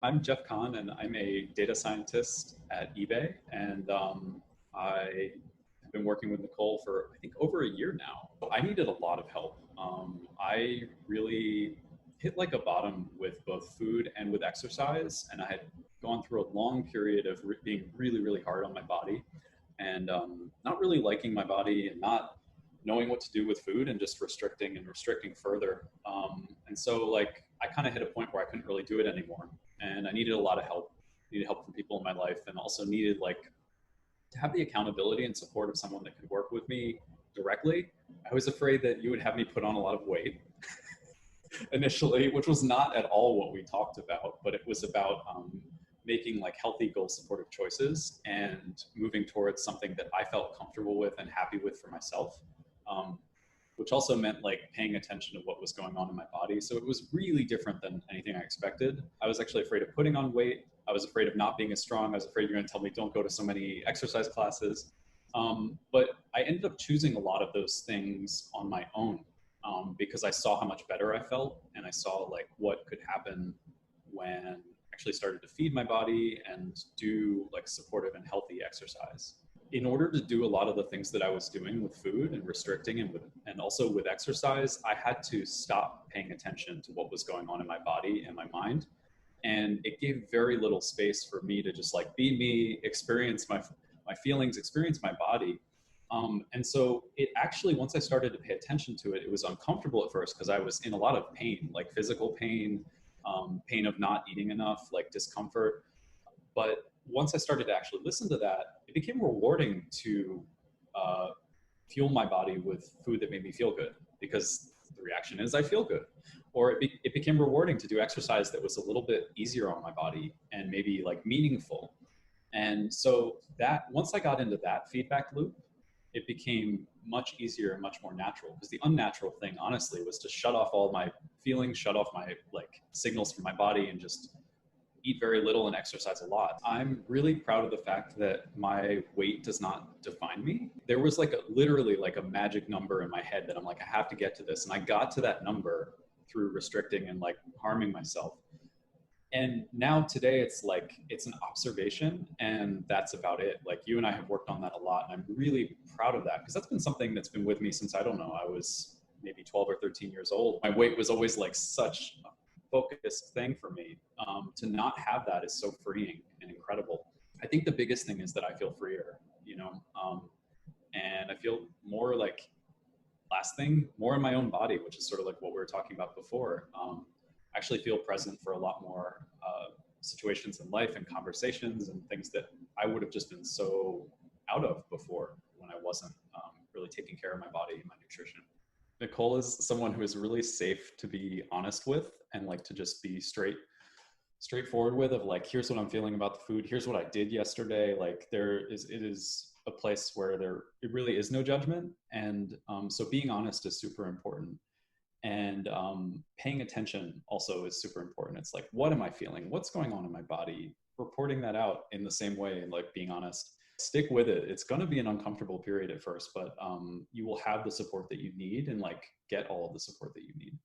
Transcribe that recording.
I'm Jeff Kahn, and I'm a data scientist at eBay. And I have been working with Nicole for, I think, over a year now. I needed a lot of help. I really hit like a bottom with both food and with exercise. And I had gone through a long period of being really, really hard on my body and not really liking my body and not knowing what to do with food and just restricting and restricting further. And so like I kind of hit a point where I couldn't really do it anymore. And I needed a lot of help, needed help from people in my life, and also needed like to have the accountability and support of someone that could work with me directly. I was afraid that you would have me put on a lot of weight initially, which was not at all what we talked about, but it was about making like healthy goal supportive choices and moving towards something that I felt comfortable with and happy with for myself. Um, which also meant like paying attention to what was going on in my body. So it was really different than anything I expected. I was actually afraid of putting on weight. I was afraid of not being as strong. I was afraid you're going to tell me don't go to so many exercise classes. But I ended up choosing a lot of those things on my own because I saw how much better I felt, and I saw like what could happen when I actually started to feed my body and do like supportive and healthy exercise. In order to do a lot of the things that I was doing with food and restricting and also with exercise, I had to stop paying attention to what was going on in my body and my mind. And it gave very little space for me to just like be me, experience my feelings, experience my body. And so it actually, once I started to pay attention to it, it was uncomfortable at first because I was in a lot of pain, like physical pain, pain of not eating enough, like discomfort. But once I started to actually listen to that, it became rewarding to uh, fuel my body with food that made me feel good because the reaction is I feel good. Or it became rewarding to do exercise that was a little bit easier on my body and maybe like meaningful. And so that once I got into that feedback loop, it became much easier and much more natural because the unnatural thing honestly was to shut off all my feelings, shut off my like signals from my body and just eat very little and exercise a lot. I'm really proud of the fact that my weight does not define me. There was like a literally like a magic number in my head that I'm like, I have to get to this. And I got to that number through restricting and like harming myself. And now today it's like it's an observation and that's about it. Like you and I have worked on that a lot and I'm really proud of that because that's been something that's been with me since I don't know, I was maybe 12 or 13 years old. My weight was always like such a focused thing for me. To not have that is so freeing and incredible. I think the biggest thing is that I feel freer, you know, and I feel more like last thing, more in my own body, which is sort of like what we were talking about before. I actually feel present for a lot more situations in life and conversations and things that I would have just been so out of before when I wasn't really taking care of my body and my nutrition. Nicole is someone who is really safe to be honest with and like to just be straightforward with of like, here's what I'm feeling about the food. Here's what I did yesterday. Like it is a place where it really is no judgment. And so being honest is super important. And paying attention also is super important. It's like, what am I feeling? What's going on in my body? Reporting that out in the same way and like being honest. Stick with it. It's going to be an uncomfortable period at first, but you will have the support that you need and like get all of the support that you need.